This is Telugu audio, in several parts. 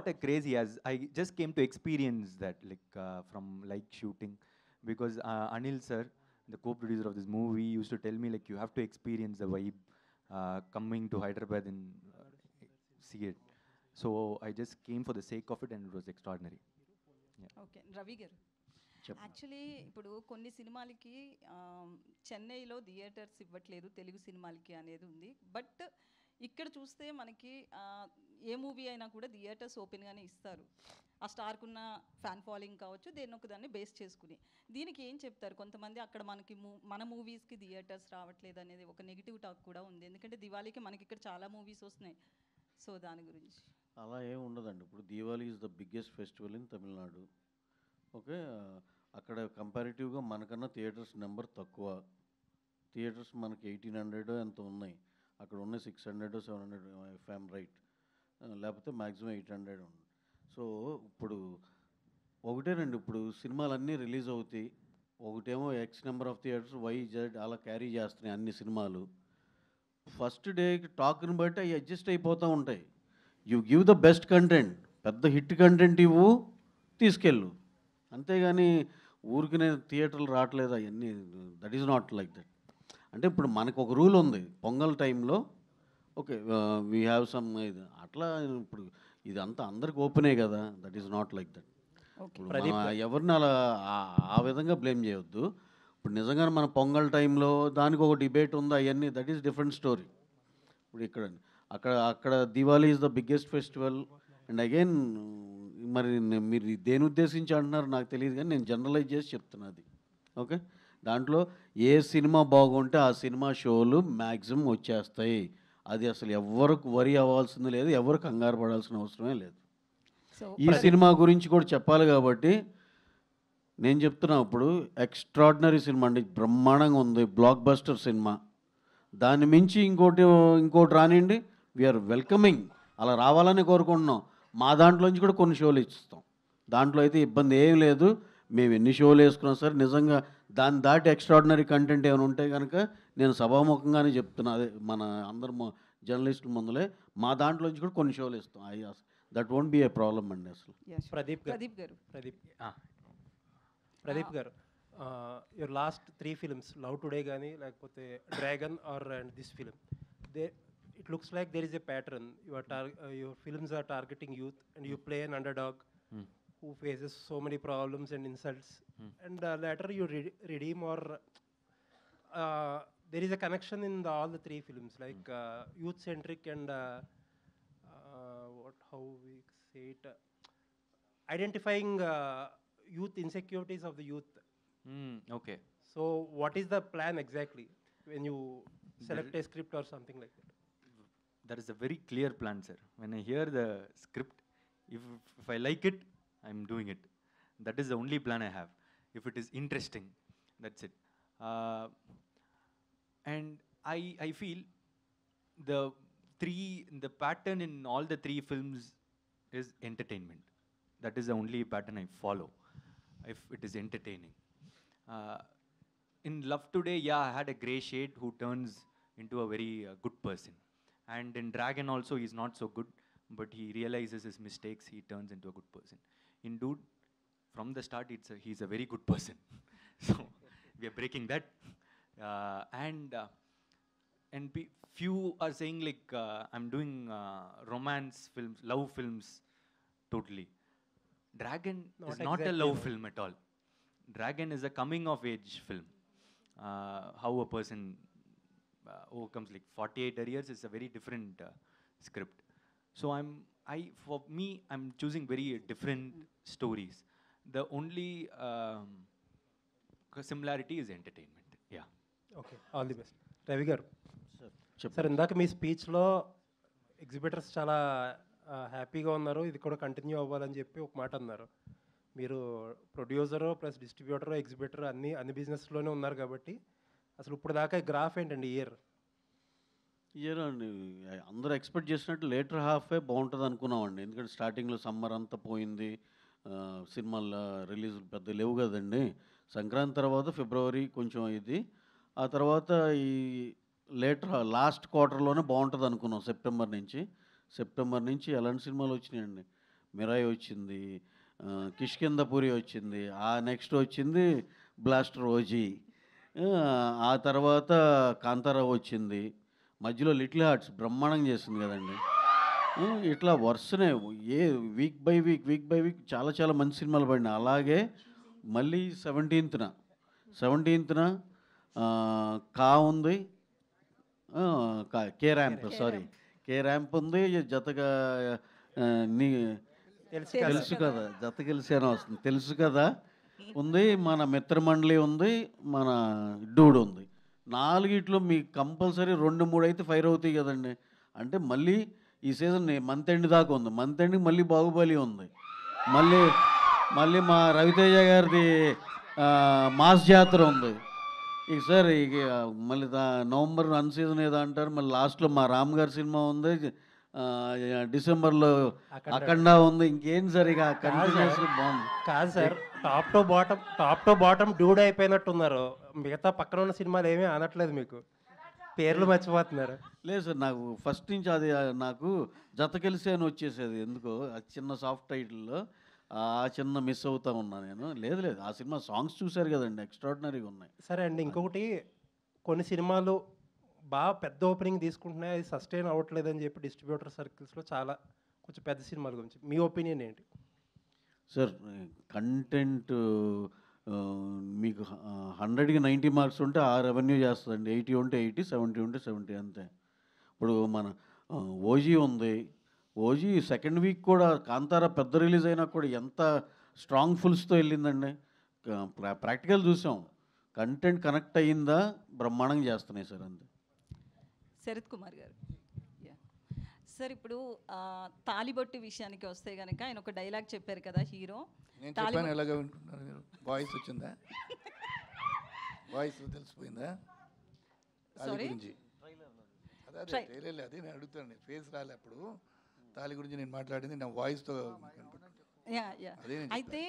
what a craze he has. I just came to experience that, like from like shooting, because Anil sir, the co-producer of this movie, used to tell me like you have to experience the vibe coming to Hyderabad and see it. So I just came for the sake of it, and it was extraordinary. Yeah. Okay Ravi గారు, చెప్పండి. యాక్చువల్లీ ఇప్పుడు కొన్ని సినిమాలకి చెన్నైలో థియేటర్స్ ఇవ్వట్లేదు తెలుగు సినిమాలకి అనేది ఉంది. బట్ ఇక్కడ చూస్తే మనకి ఏ మూవీ అయినా కూడా థియేటర్స్ ఓపెన్గానే ఇస్తారు. ఆ స్టార్కున్న ఫ్యాన్ ఫాలోయింగ్ కావచ్చు, దేని ఒక దాన్ని బేస్ చేసుకుని. దీనికి ఏం చెప్తారు? కొంతమంది అక్కడ మనకి మన మూవీస్కి థియేటర్స్ రావట్లేదు అనేది ఒక నెగిటివ్ టాక్ కూడా ఉంది. ఎందుకంటే దివాళీకి మనకి ఇక్కడ చాలా మూవీస్ వస్తున్నాయి. సో దాని గురించి. అలా ఏం ఉండదండి. ఇప్పుడు Diwali is the biggest festival in Tamil Nadu. Okay, అక్కడ కంపారిటివ్గా మనకన్నా థియేటర్స్ నెంబర్ తక్కువ. థియేటర్స్ మనకి 1800 ఎంత ఉన్నాయి, అక్కడ ఉన్నాయి 600 700 ఇఫ్ ఐఎమ్ రైట్, లేకపోతే మ్యాక్సిమం 800 ఉంది. సో ఇప్పుడు ఒకటేనండి, ఇప్పుడు సినిమాలన్నీ రిలీజ్ అవుతాయి. ఒకటేమో X number of theatres, Y Z అలా క్యారీ చేస్తున్నాయి అన్ని సినిమాలు. ఫస్ట్ డే టాక్ని బట్టి అవి అడ్జస్ట్ అయిపోతూ ఉంటాయి. You give the best content, పెద్ద హిట్ కంటెంట్ ఇవ్వు, తీసుకెళ్ళు. అంతేగాని ఊరికినే థియేటర్లు రావట్లేదు అవన్నీ, that is not like that. అంటే ఇప్పుడు మనకు ఒక రూల్ ఉంది, పొంగల్ టైంలో ఓకే వీ హ్యావ్ సమ్ ఇది అట్లా. ఇప్పుడు ఇదంతా అందరికి ఓపెనే కదా, that is not like that. ఇప్పుడు ఎవరిని అలా ఆ విధంగా బ్లేమ్ చేయొద్దు. ఇప్పుడు నిజంగానే మన పొంగల్ టైంలో దానికి ఒక డిబేట్ ఉంది, అవన్నీ దట్ ఈస్ డిఫరెంట్ స్టోరీ. ఇప్పుడు ఇక్కడ అక్కడ Diwali is the biggest festival. And again మరి మీరు దేని ఉద్దేశించి అంటున్నారు నాకు తెలియదు, కానీ నేను జనరలైజ్ చేసి చెప్తున్నది. ఓకే, దాంట్లో ఏ సినిమా బాగుంటే ఆ సినిమా షోలు మ్యాక్సిమం వచ్చేస్తాయి. అది అసలు ఎవరికి వరి అవ్వాల్సింది లేదు, ఎవరు కంగారు పడాల్సిన అవసరమే లేదు. ఈ సినిమా గురించి కూడా చెప్పాలి కాబట్టి నేను చెప్తున్నా. ఇప్పుడు ఎక్స్ట్రాడినరీ సినిమా అండి, బ్రహ్మాండంగా ఉంది, బ్లాక్ బస్టర్ సినిమా. దాన్ని మించి ఇంకోటి రానివ్వండి, వీఆర్ వెల్కమింగ్, అలా రావాలని కోరుకుంటున్నాం. మా దాంట్లోంచి కూడా కొన్ని షోలు ఇస్తాం, దాంట్లో అయితే ఇబ్బంది ఏం లేదు. మేము ఎన్ని షోలు వేసుకున్నాం సార్, నిజంగా దాన్ని దాటి ఎక్స్ట్రాడినరీ కంటెంట్ ఏమైనా ఉంటే కనుక నేను సభాముఖంగానే చెప్తున్నా. అదే మన అందరు జర్నలిస్టుల ముందులే మా దాంట్లోంచి కూడా కొన్ని షోలు ఇస్తాం. That won't be a problem అండి అసలు. Pradeep garu, Pradeep garu, your last 3 films, Love Today కానీ లేకపోతే Dragon or and this film, they it looks like there is a pattern. Your films are targeting youth and you play an underdog who faces so many problems and insults, and later you redeem, or there is a connection in all the 3 films, like youth centric and how we say it, identifying youth insecurities of the youth. Okay. So what is the plan exactly when you select a script or something like that? That is a very clear plan, sir. When I hear the script, if I like it, I'm doing it. That is the only plan I have. If it is interesting, that's it. And I feel the pattern in all the 3 films is entertainment. That is the only pattern I follow. If it is entertaining. In Love Today, yeah, I had a grey shade who turns into a very good person. And in Dragon also, he's not so good, but he realizes his mistakes, he turns into a good person. In Dude, from the start, he's a very good person. So, we are breaking that. And few are saying like, I'm doing romance films, love films, totally. Dragon is not a love film at all. Dragon is a coming of age film. How a person overcomes like 48 arrears is a very different script. So for me, I'm choosing very different stories. The only similarity is entertainment. Yeah. Okay, all the best. Ravi garu, Sir, sir ఇందాక మీ స్పీచ్లో ఎగ్జిబిటర్స్ చాలా హ్యాపీగా ఉన్నారు, ఇది కూడా కంటిన్యూ అవ్వాలని చెప్పి ఒక మాట అన్నారు. మీరు ప్రొడ్యూసరు ప్లస్ డిస్ట్రిబ్యూటరు ఎగ్జిబిటర్ అన్ని బిజినెస్లోనే ఉన్నారు కాబట్టి అసలు ఇప్పుడు దాకా గ్రాఫ్ ఏంటండి ఇయర్ అండి? అందరూ ఎక్స్పెక్ట్ చేసినట్టు లేటర్ హాఫే బాగుంటుంది అనుకున్నామండి. ఎందుకంటే స్టార్టింగ్లో సమ్మర్ అంతా పోయింది, సినిమాల రిలీజ్ పెద్ద లేవు కదండి. సంక్రాంతి తర్వాత ఫిబ్రవరి కొంచెం ఇది, ఆ తర్వాత ఈ లాస్ట్ క్వార్టర్లోనే బాగుంటుంది అనుకున్నాం. సెప్టెంబర్ నుంచి ఎలాంటి సినిమాలు వచ్చినాయండి. మిరాయి వచ్చింది, కిష్కిందపురి వచ్చింది, ఆ నెక్స్ట్ వచ్చింది బ్లాస్టర్ ఓజీ, ఆ, ఆ తర్వాత కాంతారావు వచ్చింది, మధ్యలో లిటిల్ హార్ట్స్ బ్రహ్మాండం చేసింది కదండి. ఇట్లా వరుసనే ఏ వీక్ బై వీక్ చాలా చాలా మంచి సినిమాలు పడినాయి. అలాగే మళ్ళీ 17th కా ఉంది, K ramp, sorry, K ramp ఉంది, జతగా ఆ, నీ తెలుసు తెలుసు కదా. తెలుసు కదా, జత కలిసి అని వస్తుంది, తెలుసు కదా ఉంది, మన మిత్రమండలి ఉంది, మన డూడ్ ఉంది. నాలుగిట్లో మీకు కంపల్సరీ 2-3 అయితే ఫైర్ అవుతాయి కదండి. అంటే మళ్ళీ ఈ సీజన్ మంత్ ఎండ్ దాకా ఉంది, మంత్ ఎండ్కి మళ్ళీ బాహుబలి ఉంది, మళ్ళీ మళ్ళీ మా రవితేజ గారిది మాస్ జాతర ఉంది. ఇక సార్ ఇక మళ్ళీ నవంబర్ అన్ సీజన్ ఏదో అంటారు, మళ్ళీ లాస్ట్లో మా రామ్ గారి సినిమా ఉంది, ఆ, డిసెంబర్లో అఖండ. అఖండ ఉంది. ఇంకేం సార్ ఇక కంటిన్యూస్గా బాగుంది. కాదు sir, top to bottom dude అయిపోయినట్టున్నారు. మిగతా పక్కన ఉన్న సినిమాలు ఏమీ అనట్లేదు, మీకు పేర్లు మర్చిపోతున్నారు. లేదు సార్, నాకు ఫస్ట్ నుంచి అది నాకు జత కలిసి అని వచ్చేసేది ఎందుకో, ఆ చిన్న సాఫ్ట్ టైటిల్లో ఆ చిన్న మిస్ అవుతా ఉన్నా నేను. లేదు ఆ సినిమా సాంగ్స్ చూశారు కదండి, ఎక్స్ట్రాడినరీగా ఉన్నాయి. సరే అండి, ఇంకొకటి, కొన్ని సినిమాలు బాగా పెద్ద ఓపెనింగ్ తీసుకుంటున్నాయి, అది సస్టైన్ అవ్వట్లేదని చెప్పి డిస్ట్రిబ్యూటర్ సర్కిల్స్లో చాలా కొంచెం పెద్ద సినిమాల గురించి మీ ఒపీనియన్ ఏంటి? సార్ కంటెంట్ మీకు 100కి 90 మార్క్స్ ఉంటే ఆ రెవెన్యూ చేస్తుందండి, 80 ఉంటే 80, 70 ఉంటే 70 అంతే. ఇప్పుడు మన ఓజీ ఉంది, ఓజీ సెకండ్ వీక్ కూడా కాంతారా పెద్ద రిలీజ్ అయినా కూడా ఎంత స్ట్రాంగ్ ఫుల్స్తో వెళ్ళిందండి. ప్రాక్టికల్ చూసాం, కంటెంట్ కనెక్ట్ అయ్యిందా బ్రహ్మాండంగా చేస్తున్నాయి సార్ అంతే. శరత్ కుమార్ గారు. యా సార్, ఇప్పుడు తాలిబొట్టు విషయానికి వస్తే కనుక ఆయన ఒక డైలాగ్ చెప్పారు కదా హీరో. నేను చెప్పాను ఎలాగ వింటున్నారు మీరు? వాయిస్ వచ్చిందా? వాయిస్ తెలిసిపోయిందా తాళి గురించి? అదే ట్రైలర్, అదే నేను అడుగుతాను, ఫేస్ రాలే అప్పుడు. తాళి గురించి నేను మాట్లాడింది నా వాయిస్తో. యా యా అయితే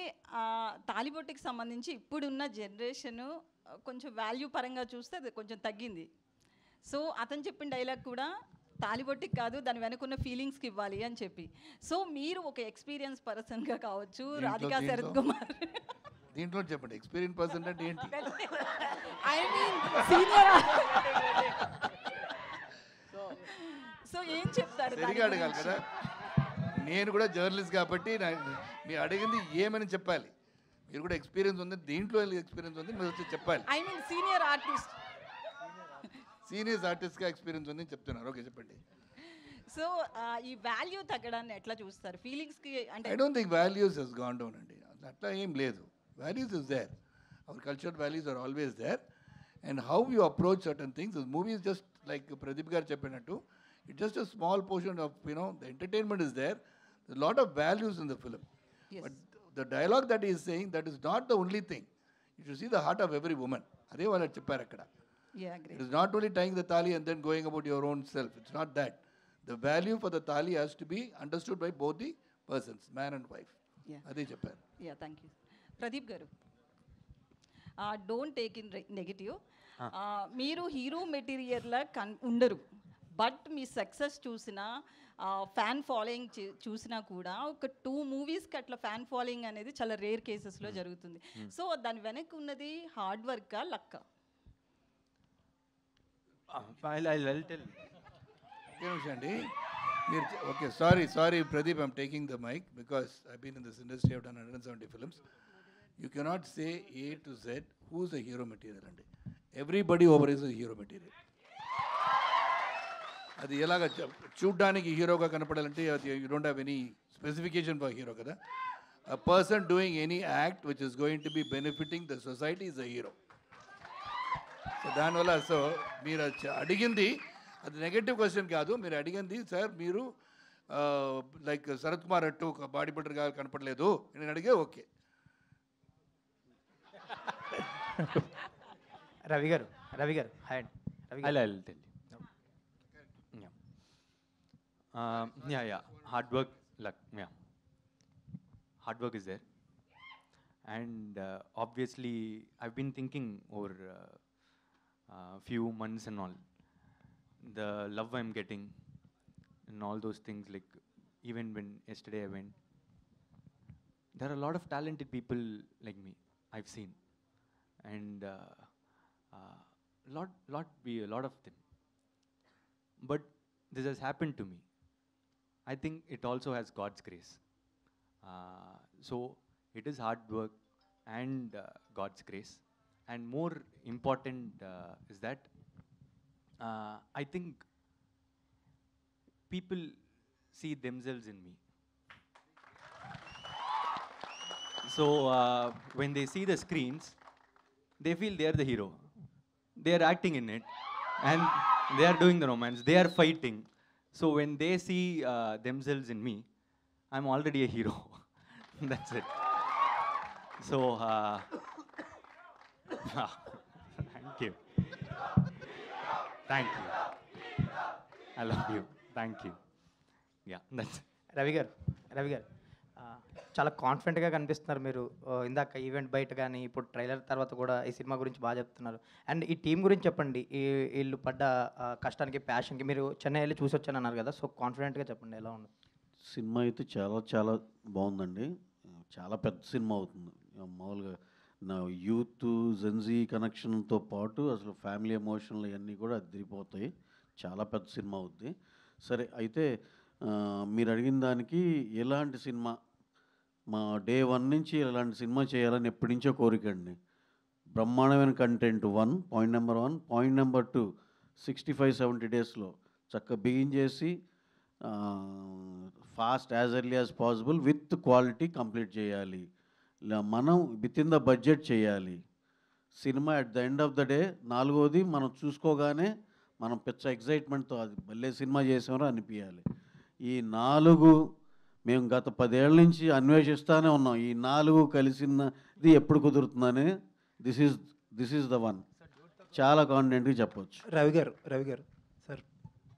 తాలిబొట్టుకి సంబంధించి ఇప్పుడున్న జనరేషన్ కొంచెం వాల్యూ పరంగా చూస్తే అది కొంచెం తగ్గింది. సో అతను చెప్పిన డైలాగ్ కూడా తాలిబొట్టుకి కాదు, దాని వెనకున్న ఫీలింగ్స్కి ఇవ్వాలి అని చెప్పి. సో మీరు ఒక ఎక్స్పీరియన్స్ పర్సన్గా కావచ్చు, రాధికా శరత్ కుమార్, దీంట్లో చెప్పండి ఎక్స్పీరియన్స్ పర్సన్ అంటే ఏంటి? I mean senior. సో ఏం చెప్తారు? సరిగా అడగాలి కదా, నేను కూడా జర్నలిస్ట్ కాబట్టి మీరు అడిగింది ఏమని చెప్పాలి. మీరు కూడా ఎక్స్పీరియన్స్ ఉంది, దీంట్లో ఎక్స్పీరియన్స్ ఉంది, మీరు వచ్చి చెప్పాలి. I mean senior artist, senior ఆర్టిస్ట్గా ఎక్స్పీరియన్స్ ఉంది చెప్తున్నారు. ఓకే, చెప్పండి. సో ఈ వాల్యూ తగ్గడాన్ని ఎట్లా చూస్తారు? ఫీలింగ్స్కి అంటే I don't think values has gone down అండి, అట్లా ఏం లేదు. Values is there, our cultural values are always there, and how you approach certain things. Movie is just like Pradeep garu చెప్పినట్టు, it's just a small portion of the entertainment is there, lot of values in the film. But the dialogue that is saying that is not the only thing. You should see the heart of every women. అదే వాళ్ళు చెప్పారు అక్కడ. It is not only tying the thali and then going about your own self. It's not that. The value for the thali has to be understood by both the persons, man and wife. Ade chepparu. Yeah, thank you. Pradeep garu, don't take in negative. మీరు హీరో మెటీరియల్లా ఉండరు, బట్ మీ సక్సెస్ చూసినా ఫ్యాన్ ఫాలోయింగ్ చూసినా కూడా ఒక 2 మూవీస్కి అట్లా ఫ్యాన్ ఫాలోయింగ్ అనేది చాలా రేర్ కేసెస్లో జరుగుతుంది. సో దాని వెనక ఉన్నది hard వర్కా, లక్కా? I'll tell. Okay, sorry, Pradeep, I'm taking the mic because I've been in this industry, I've done 170 films. You cannot say A to Z who's a hero material. Everybody over is a hero material. అది ఎలాగ చూడ్డానికి హీరోగా కనపడాలంటే you don't have any specification for hero కదా. A person doing any act which is going to be benefiting the society is a hero. So దానివల్ల మీరు అడిగింది అది నెగటివ్ క్వశ్చన్ కాదు. మీరు అడిగింది సార్ మీరు లైక్ శరత్ కుమార్ అట్టు ఒక బాడీ బిల్డర్గా కనపడలేదు నేను అడిగే. ఓకే రవి గారు హాయ్ అండి. I'll tell you. Yeah. Hard work, luck. Yeah. Hard work is there. And obviously, I've been thinking over few months and all, the love I'm getting and all those things, like even when yesterday I went there are a lot of talented people like me I've seen, and a lot of them. But this has happened to me. I think it also has God's grace. So it is hard work and God's grace. And more important is that I think people see themselves in me. So when they see the screens, they feel they are the hero. They are acting in it, and they are doing the romance. They are fighting. So when they see themselves in me, I'm already a hero. That's it. So thank you. Thank you. I love you. Thank you. Yeah, that's it. Ravi గారు చాలా కాన్ఫిడెంట్గా కనిపిస్తున్నారు మీరు. ఇందాక ఈవెంట్ బయట కానీ ఇప్పుడు ట్రైలర్ తర్వాత కూడా ఈ సినిమా గురించి బాగా చెప్తున్నారు. అండ్ ఈ టీం గురించి చెప్పండి. వీళ్ళు పడ్డ కష్టానికి, ప్యాషన్కి. మీరు చెన్నై వెళ్ళి చూసి వచ్చాను అన్నారు కదా, సో కాన్ఫిడెంట్గా చెప్పండి ఎలా ఉంది సినిమా. అయితే చాలా చాలా బాగుందండి. చాలా పెద్ద సినిమా అవుతుంది. మామూలుగా నా యూత్ జెన్జీ కనెక్షన్తో పాటు అసలు ఫ్యామిలీ ఎమోషన్లు ఇవన్నీ కూడా అదిరిపోతాయి. చాలా పెద్ద సినిమా అవుద్ది. సరే, అయితే మీరు అడిగిన దానికి ఎలాంటి సినిమా, మా డే 1 నుంచి ఇలాంటి సినిమా చేయాలని ఎప్పటి నుంచో కోరిక అండి. బ్రహ్మాండమైన content point number 1. Point number 2, 65-70 డేస్లో చక్కగా బిగిన్ చేసి fast as early as possible with quality complete చేయాలి. మనం విత్ ఇన్ ద బడ్జెట్ చేయాలి సినిమా. At the end of the day 4వది మనం చూసుకోగానే మనం పిచ్చ ఎగ్జైట్మెంట్తో అది మళ్ళీ సినిమా చేసామో అనిపించాలి. ఈ 4 మేము గత 10 ఏళ్ళ నుంచి అన్వేషిస్తూనే ఉన్నాం. ఈ 4 కలిసినది ఎప్పుడు కుదురుతుందని దిస్ ఈజ్ ద వన్. చాలా కాన్ఫిడెంట్గా చెప్పవచ్చు. రవి గారు సార్,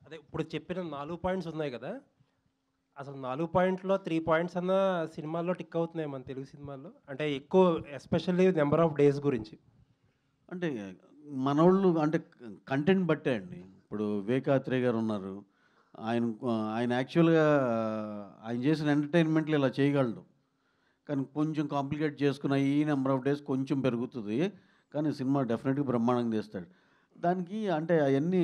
అదే ఇప్పుడు చెప్పిన 4 పాయింట్స్ ఉన్నాయి కదా, అసలు 4 పాయింట్లో 3 పాయింట్స్ అన్న సినిమాల్లో టిక్ అవుతున్నాయి మన తెలుగు సినిమాల్లో. అంటే ఎక్కువ ఎస్పెషల్లీ నెంబర్ ఆఫ్ డేస్ గురించి. అంటే మనోళ్ళు అంటే కంటెంట్ బట్టే అండి. ఇప్పుడు వివేకాత్రేయ గారు ఉన్నారు. ఆయన యాక్చువల్గా ఆయన చేసిన ఎంటర్టైన్మెంట్లు ఇలా చేయగలడు, కానీ కొంచెం కాంప్లికేట్ చేసుకున్న ఈ నెంబర్ ఆఫ్ డేస్ కొంచెం పెరుగుతుంది, కానీ సినిమా డెఫినెట్గా బ్రహ్మాండంగా తీస్తాడు. దానికి అంటే అవన్నీ